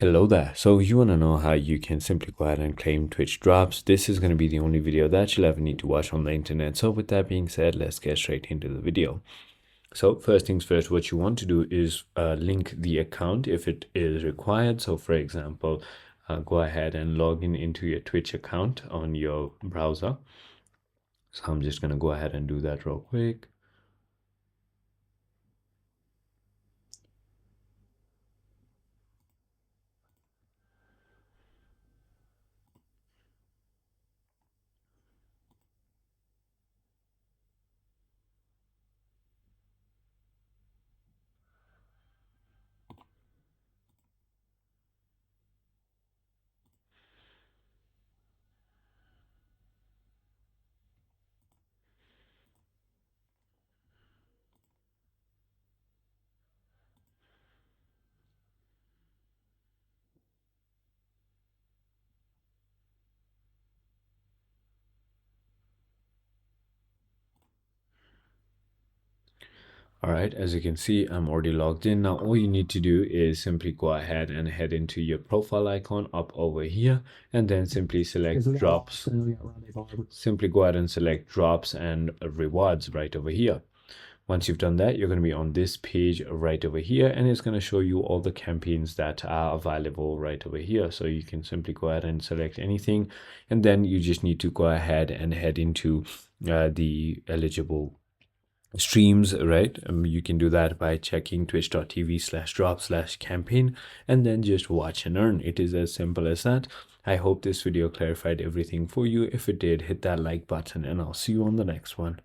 Hello there. So you want to know how you can simply go ahead and claim Twitch drops. This is going to be the only video that you'll ever need to watch on the internet. So with that being said, let's get straight into the video. So first things first, what you want to do is link the account if it is required. So for example, go ahead and log in into your Twitch account on your browser. So I'm just going to go ahead and do that real quick. All right, as you can see, I'm already logged in. Now, all you need to do is simply go ahead and head into your profile icon up over here, and then simply select drops. Simply go ahead and select drops and rewards right over here. Once you've done that, you're going to be on this page right over here, and it's going to show you all the campaigns that are available right over here. So you can simply go ahead and select anything, and then you just need to go ahead and head into the eligible streams, right? You can do that by checking twitch.tv/drop/campaign and then just watch and earn. It is as simple as that. I hope this video clarified everything for you. If it did, hit that like button and I'll see you on the next one.